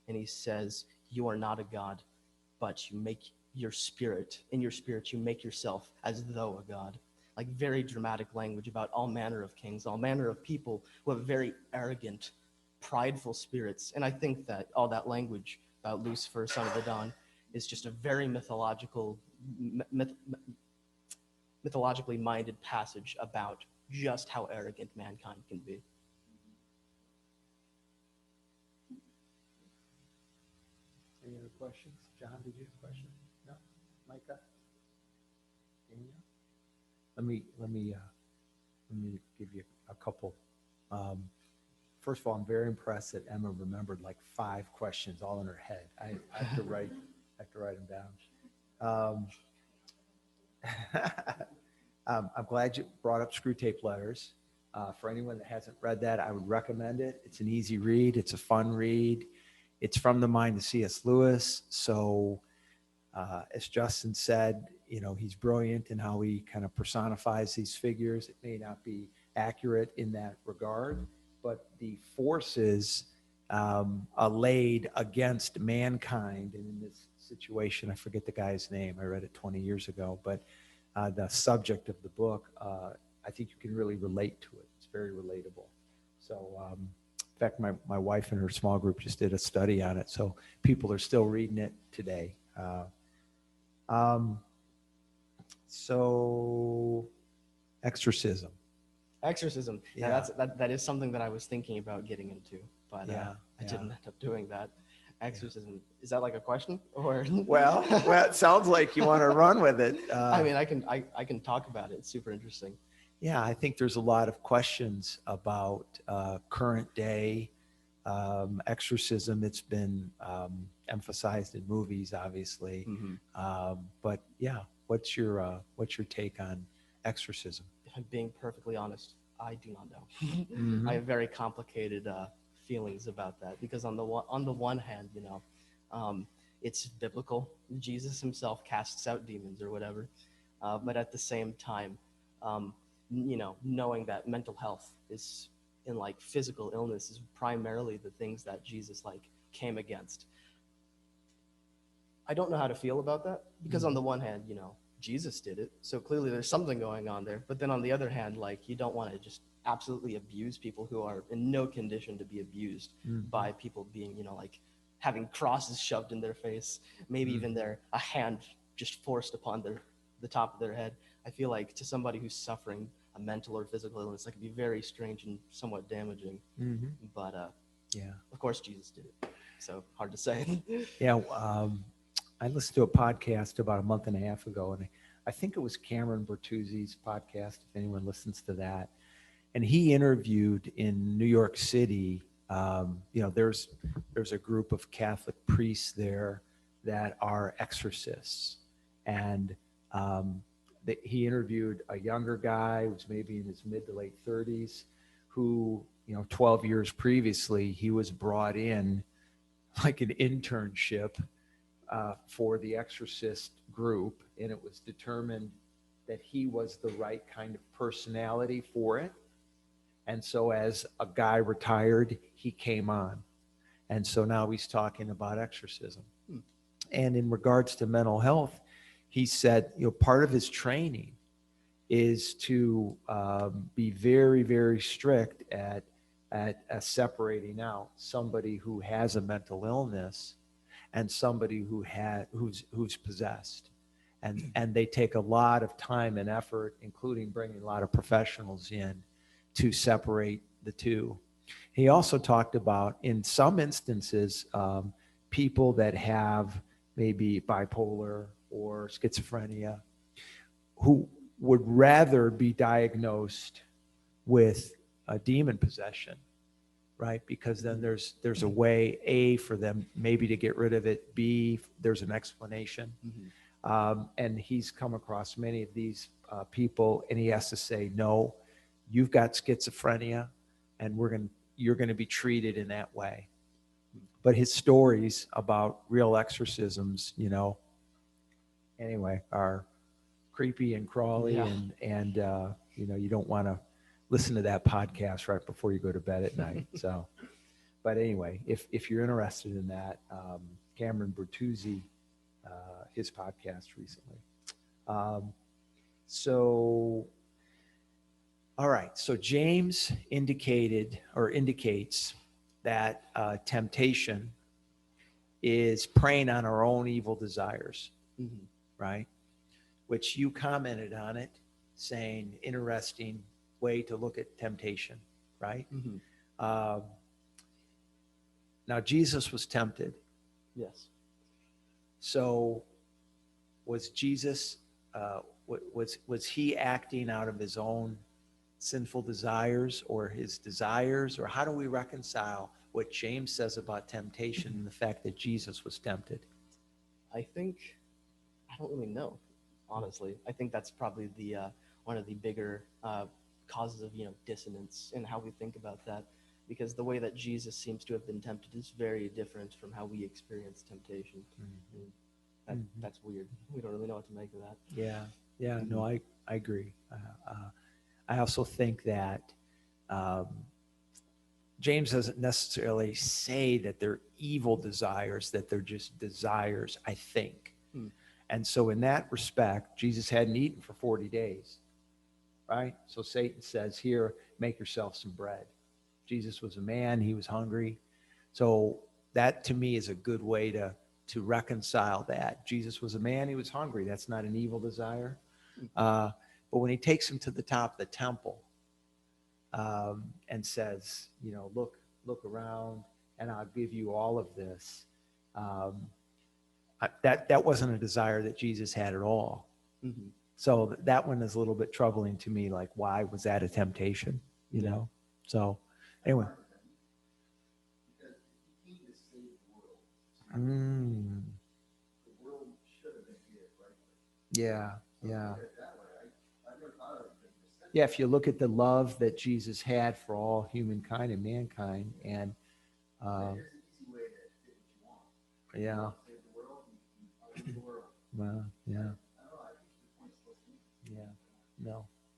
and he says, "You are not a god, but you make your spirit, in your spirit, you make yourself as though a god." Like very dramatic language about all manner of kings, all manner of people who have very arrogant, prideful spirits. And I think that all that language about Lucifer, son of the dawn, is just a very mythologically minded passage about just how arrogant mankind can be. Any other questions? John, did you have a question? No? Micah? Daniel? Let me give you a couple. First of all, I'm very impressed that Emma remembered like 5 questions all in her head. I have to write them down. I'm glad you brought up Screw Tape Letters. For anyone that hasn't read that, I would recommend it. It's an easy read. It's a fun read. It's from the mind of C.S. Lewis. So as Justin said, he's brilliant in how he kind of personifies these figures. It may not be accurate in that regard, but the forces allayed against mankind, and in this situation, I forget the guy's name, I read it 20 years ago, but the subject of the book, I think you can really relate to it. It's very relatable. So in fact, my wife and her small group just did a study on it, so people are still reading it today. So exorcism. Exorcism. Yeah. That is something that I was thinking about getting into, but I didn't end up doing that. Exorcism. Is that like a question or? Well, it sounds like you want to run with it. I mean, I can talk about it. It's super interesting. Yeah, I think there's a lot of questions about current day exorcism. It's been emphasized in movies, obviously. Mm-hmm. But yeah, what's your take on exorcism? If I'm being perfectly honest, I do not know. Mhm. I have very complicated feelings about that because on the one hand, it's biblical. Jesus himself casts out demons or whatever, but at the same time, knowing that mental health is in like physical illness is primarily the things that Jesus like came against. I don't know how to feel about that because on the one hand, Jesus did it, so clearly there's something going on there. But then on the other hand, like you don't want to just absolutely abuse people who are in no condition to be abused by people being, like having crosses shoved in their face, maybe even a hand just forced upon the top of their head. I feel like to somebody who's suffering a mental or physical illness, that could be very strange and somewhat damaging. But of course Jesus did it, so hard to say. Yeah, I listened to a podcast about a month and a half ago, and I think it was Cameron Bertuzzi's podcast, if anyone listens to that. And he interviewed in New York City, there's a group of Catholic priests there that are exorcists. And he interviewed a younger guy who's maybe in his mid to late 30s who, 12 years previously, he was brought in like an internship for the exorcist group, and it was determined that he was the right kind of personality for it. And so as a guy retired, he came on. And so now he's talking about exorcism. And in regards to mental health, he said, part of his training is to be very, very strict at separating out somebody who has a mental illness and somebody who's possessed. And they take a lot of time and effort, including bringing a lot of professionals in to separate the two. He also talked about, in some instances, people that have maybe bipolar or schizophrenia who would rather be diagnosed with a demon possession, right? Because then there's a way, A, for them maybe to get rid of it, B, there's an explanation. And he's come across many of these people, and he has to say, no, you've got schizophrenia, and you're going to be treated in that way. But his stories about real exorcisms, anyway, are creepy and crawly, and you don't want to listen to that podcast right before you go to bed at night. So, But anyway, if you're interested in that, Cameron Bertuzzi, his podcast recently. So, all right. So James indicates that temptation is preying on our own evil desires, Mhm. right? Which you commented on it, saying interesting way to look at temptation, right? Mhm. Now Jesus was tempted. Yes. So was Jesus, was he acting out of his own sinful desires or his desires? Or how do we reconcile what James says about temptation and the fact that Jesus was tempted? I think I don't really know, honestly. I think that's probably the one of the bigger causes of dissonance in how we think about that, because the way that Jesus seems to have been tempted is very different from how we experience temptation. And that's weird. We don't really know what to make of that. Yeah, no, I agree. I also think that James doesn't necessarily say that they're evil desires, that they're just desires, I think. And so in that respect, Jesus hadn't eaten for 40 days, right? So Satan says, here, make yourself some bread. Jesus was a man, he was hungry. So that to me is a good way to reconcile that. Jesus was a man, he was hungry. That's not an evil desire. But when he takes him to the top of the temple and says, look around and I'll give you all of this, that wasn't a desire that Jesus had at all. Mm-hmm. So that one is a little bit troubling to me. Like, why was that a temptation? You know? So anyway. Because he came to save the world. The world should have been his, right? Yeah. So look at it that way. I never thought of it being the same. Yeah, if you look at the love that Jesus had for all humankind and mankind, and There's an easy way to get what you want. yeah, Save the world, and the world. well, yeah, I don't know, I think the point's supposed to be. yeah,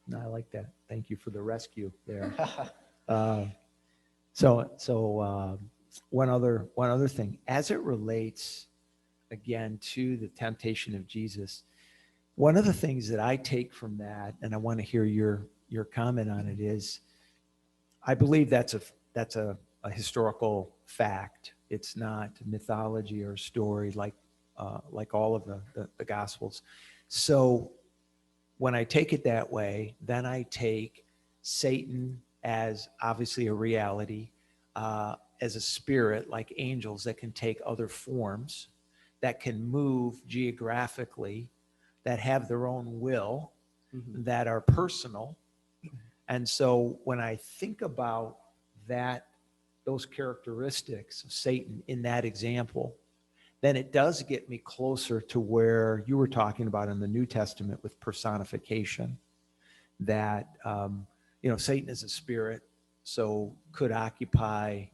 no, I like that. Thank you for the rescue there. So one other thing, as it relates again to the temptation of Jesus, one of the things that I take from that, and I want to hear your comment on it, is I believe that's a historical fact. It's not mythology or story like all of the Gospels. So when I take it that way, then I take Satan as obviously a reality, as a spirit like angels that can take other forms, that can move geographically, that have their own will, that are personal. And so when I think about those characteristics of Satan in that example, then it does get me closer to where you were talking about in the New Testament with personification, that, Satan is a spirit, so could occupy,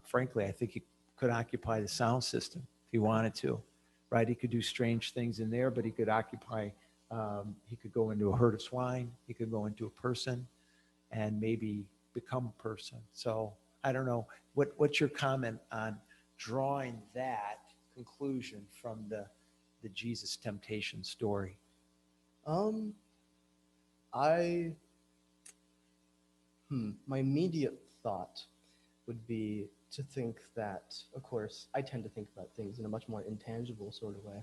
frankly, I think he could occupy the sound system if he wanted to, right? He could do strange things in there, but he could occupy, he could go into a herd of swine, he could go into a person and maybe become a person. So I don't know, what's your comment on drawing that conclusion from the Jesus temptation story? My immediate thought would be to think that, of course, I tend to think about things in a much more intangible sort of way.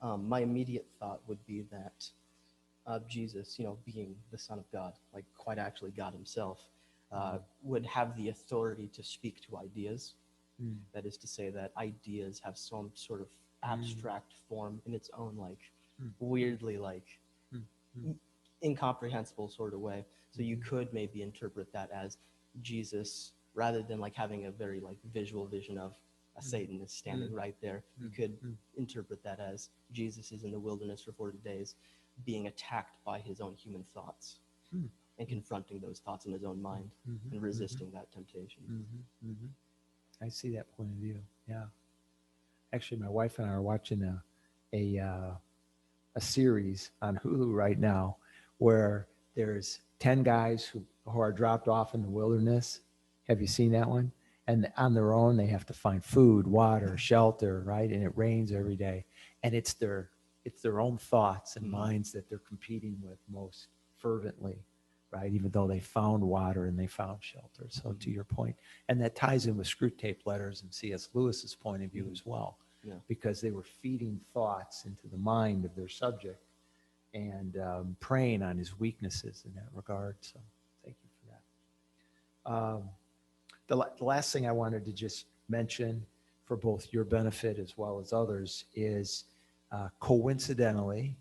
My immediate thought would be that Jesus, being the Son of God, like quite actually God himself, would have the authority to speak to ideas. That is to say that ideas have some sort of abstract form in its own, weirdly, incomprehensible sort of way. So you could maybe interpret that as Jesus, rather than having a very visual vision of a Satan is standing right there. You could interpret that as Jesus is in the wilderness for 40 days, being attacked by his own human thoughts and confronting those thoughts in his own mind and resisting that temptation. I see that point of view. Yeah. Actually, my wife and I are watching a series on Hulu right now where there's 10 guys who are dropped off in the wilderness, Have you seen that one? And on their own, they have to find food, water, shelter, right? And it rains every day. And it's their own thoughts and minds that they're competing with most fervently, right? Even though they found water and they found shelter. So to your point, and that ties in with Screw Tape Letters and C.S. Lewis's point of view as well, because they were feeding thoughts into the mind of their subject and preying on his weaknesses in that regard. So thank you for that. The last thing I wanted to just mention for both your benefit as well as others is coincidentally,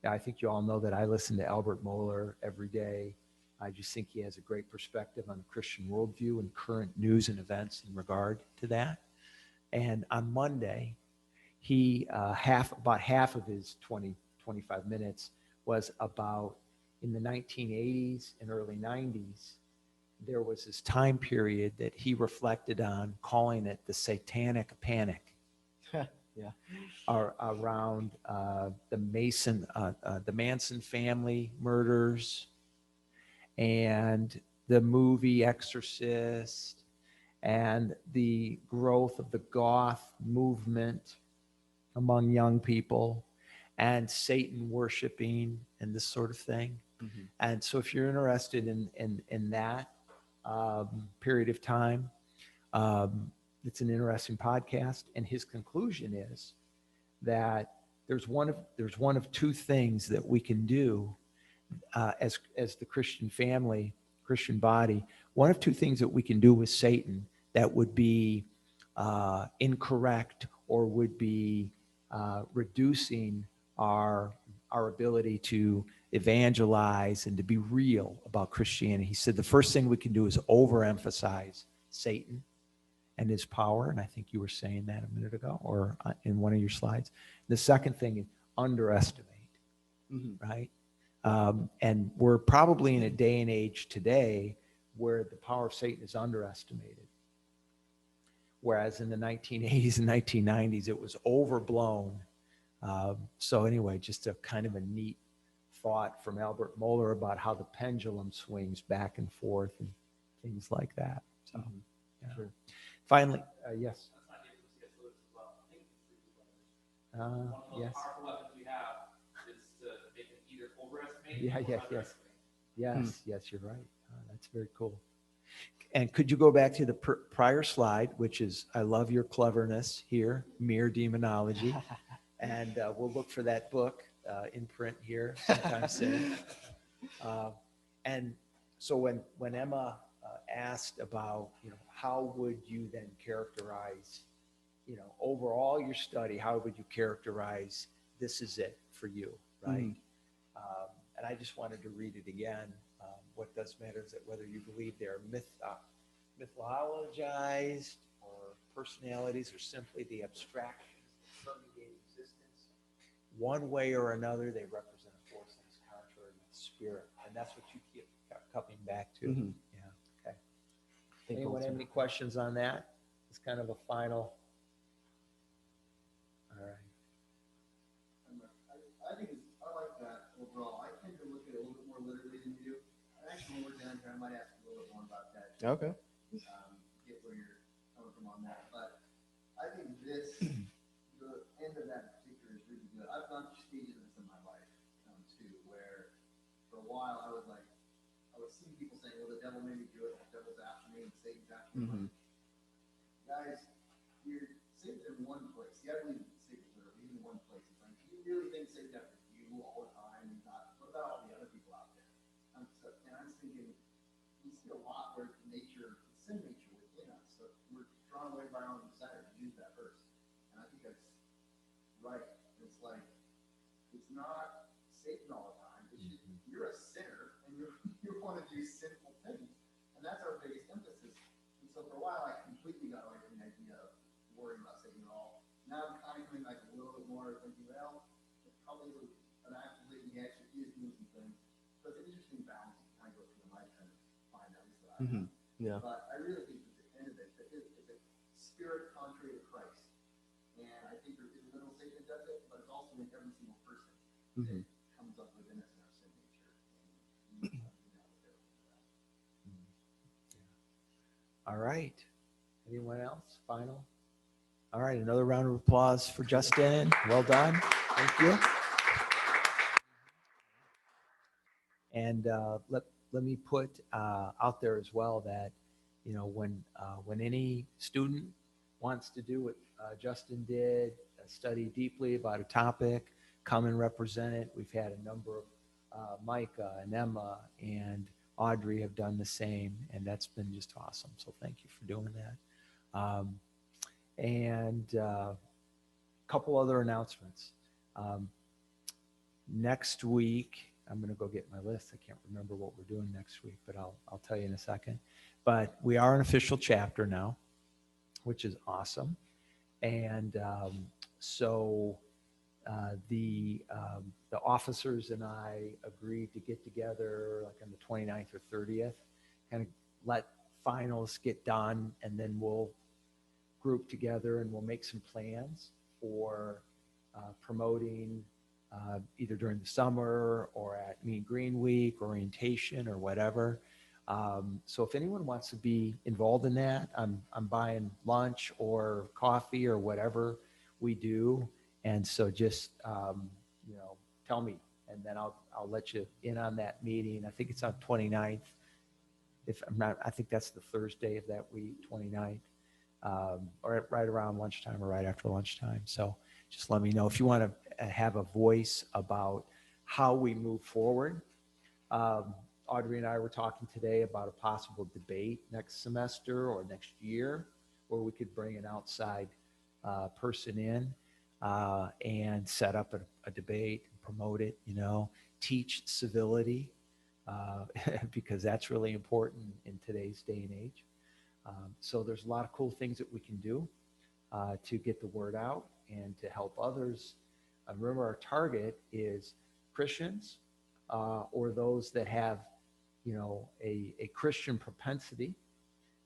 I think you all know that I listen to Albert Mohler every day. I just think he has a great perspective on the Christian worldview and current news and events in regard to that. And on Monday, he about half of his 25 minutes was about in the 1980s and early 90s. There was this time period that he reflected on, calling it the satanic panic. Around the Manson family murders and the movie Exorcist and the growth of the goth movement among young people and Satan worshiping and this sort of thing. And so if you're interested in that period of time, it's an interesting podcast. And his conclusion is that there's one of two things that we can do as the Christian family, Christian body. One of two things that we can do with Satan that would be incorrect or would be reducing our ability to evangelize and to be real about Christianity. He said the first thing we can do is overemphasize Satan and his power, and I think you were saying that a minute ago or in one of your slides. The second thing is underestimate, right? And we're probably in a day and age today where the power of Satan is underestimated. Whereas in the 1980s and 1990s, it was overblown. So anyway, just a kind of a neat thought from Albert Mohler about how the pendulum swings back and forth and things like that. So, yeah. Sure. Finally, yes. That's not new from C.S. Lewis as well. I think it's one of the most Yes. powerful weapons we have is to make it either overestimate Yeah, or yes. underestimate. Yes, you're right. That's very cool. And could you go back to the prior slide, which is, I love your cleverness here, mere demonology. And we'll look for that book in print here sometime soon. And so when Emma asked about, how would you then characterize, overall your study, how would you characterize this is it for you, right? And I just wanted to read it again. What does matter is that whether you believe they're mythologized or personalities or simply the abstractions that permeate existence, one way or another, they represent a force that is contrary to the spirit. And that's what you keep coming back to. Yeah, okay. Anyone have any questions on that? It's kind of a final. All right. I think I like that overall. I tend to look at it a little bit more literally than you do. And actually, when we're down here, I might ask you a little bit more about that. Okay. Get where you're coming from on that. But I think the end of that particular is really good. I've gone through stages of this in my life too, where for a while I was seeing people saying, well, the devil made me do it, the devil's after me, and Satan's after me. Guys, Satan's in one place. See, I believe Satan's in one place. It's like, do you really think Satan's after you all the time? What about all the other people out there? And I was thinking, we see a lot where nature, sin nature within us. So we're drawn away by our own desire to use that verse. And I think that's right. It's like, it's not Satan all the time. It's just, you're a sinner and you want to do sinful things. And that's our biggest emphasis. And so for a while, I completely got away from the idea of worrying about Satan at all. Now I'm kind of coming back a little bit more thinking, well, it's probably an act of Satan. He actually is doing some things. So it's an interesting balance to kind of go through in life and find out at least what I have. Yeah. But I really think at the end of it, it's a spirit contrary to Christ. And I think there's a little Satan that does it, but it's also in every single person that comes up within us in our sin nature. And we have to be able to do that. All right. Anyone else? Final? All right, another round of applause for Justin. Well done. Thank you. And let me put out there as well that, you know, when any student wants to do what Justin did, study deeply about a topic, come and represent it. We've had a number of Micah and Emma and Audrey have done the same, and that's been just awesome. So thank you for doing that. And a couple other announcements. Next week, I'm going to go get my list. I can't remember what we're doing next week, but I'll tell you in a second. But we are an official chapter now, which is awesome. And so the officers and I agreed to get together like on the 29th or 30th, kind of let finals get done, and then we'll group together and we'll make some plans for promoting either during the summer or at Mean Green Week, orientation, or whatever. So if anyone wants to be involved in that, I'm buying lunch or coffee or whatever we do. And so just, you know, tell me, and then I'll let you in on that meeting. I think it's on 29th. If I'm not, I think that's the Thursday of that week, 29th, or right around lunchtime or right after lunchtime. So just let me know if you want to have a voice about how we move forward. Audrey and I were talking today about a possible debate next semester or next year where we could bring an outside person in and set up a debate, promote it, you know, teach civility because that's really important in today's day and age. So there's a lot of cool things that we can do to get the word out and to help others. Remember, our target is Christians or those that have, you know, a Christian propensity,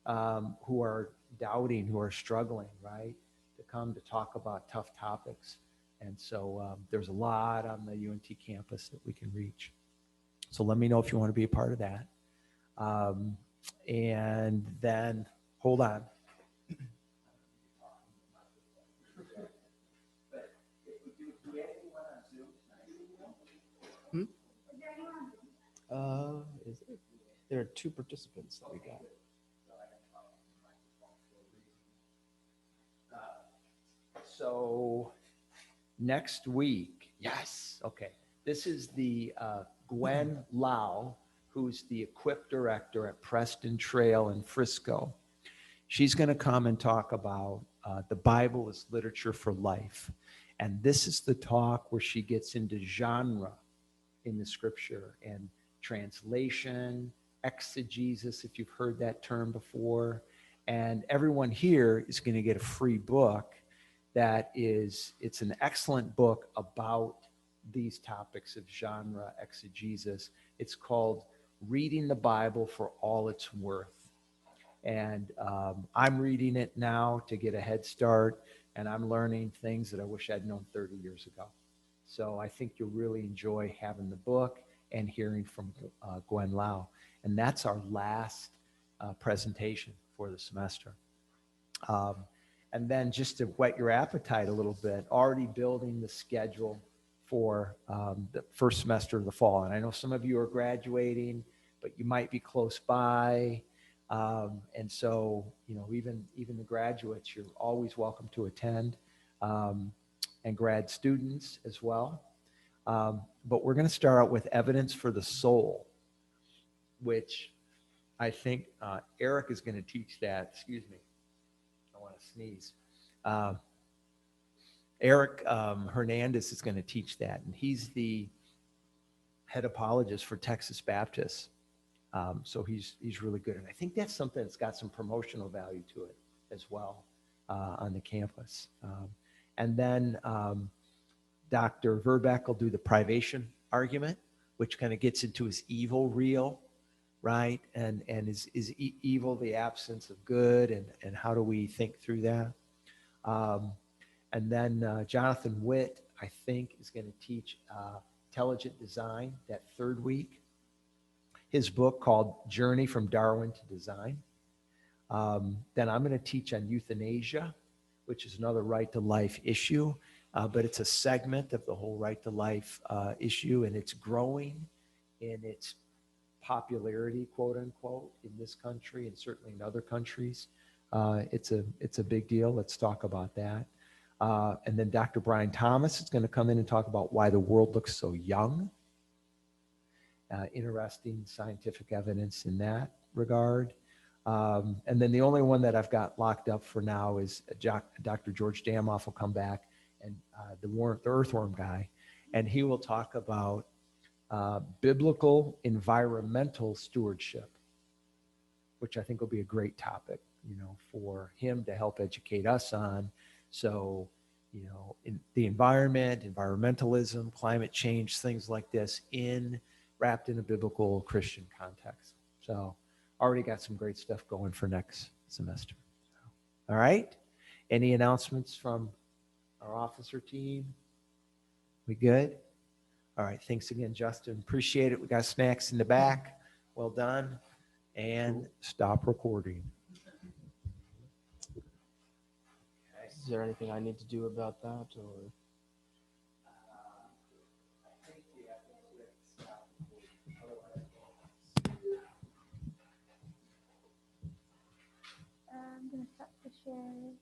who are doubting, who are struggling, right, to come to talk about tough topics. And so there's a lot on the UNT campus that we can reach. So let me know if you want to be a part of that. And then, hold on. Is it? There are 2 participants that we got. So next week, yes, okay. This is the Gwen Lau, who's the equip director at Preston Trail in Frisco. She's going to come and talk about the Bible as literature for life. And this is the talk where she gets into genre in the scripture and translation, exegesis, if you've heard that term before. And everyone here is going to get a free book that is, it's an excellent book about these topics of genre, exegesis. It's called Reading the Bible for All It's Worth. And I'm reading it now to get a head start, and I'm learning things that I wish I'd known 30 years ago. So I think you'll really enjoy having the book and hearing from Gwen Lau. And that's our last presentation for the semester. And then just to whet your appetite a little bit, already building the schedule for the first semester of the fall. And I know some of you are graduating, but you might be close by. And so, you know, even the graduates, you're always welcome to attend, and grad students as well. But we're going to start out with evidence for the soul, which I think Eric is going to teach that. Excuse me. I want to sneeze. Eric Hernandez is going to teach that, and he's the head apologist for Texas Baptist. So he's really good. And I think that's something that's got some promotional value to it as well on the campus. And then Dr. Verbeck will do the privation argument, which kind of gets into his evil real, right? And is evil the absence of good? And how do we think through that? And then Jonathan Witt, I think, is going to teach intelligent design that third week. His book called Journey from Darwin to Design. Then I'm going to teach on euthanasia, which is another right to life issue, but it's a segment of the whole right to life issue, and it's growing in its popularity, quote unquote, in this country and certainly in other countries. It's a big deal. Let's talk about that. And then Dr. Brian Thomas is going to come in and talk about why the world looks so young. Interesting scientific evidence in that regard. And then the only one that I've got locked up for now is Dr. George Damoff will come back, and the earthworm guy, and he will talk about biblical environmental stewardship, which I think will be a great topic, for him to help educate us on. So, in the environment, environmentalism, climate change, things like this wrapped in a biblical Christian context. So already got some great stuff going for next semester. All right. Any announcements from our officer team? We good? All right. Thanks again, Justin. Appreciate it. We got snacks in the back. Well done. And stop recording. Is there anything I need to do about that, or? I'm gonna stop the share.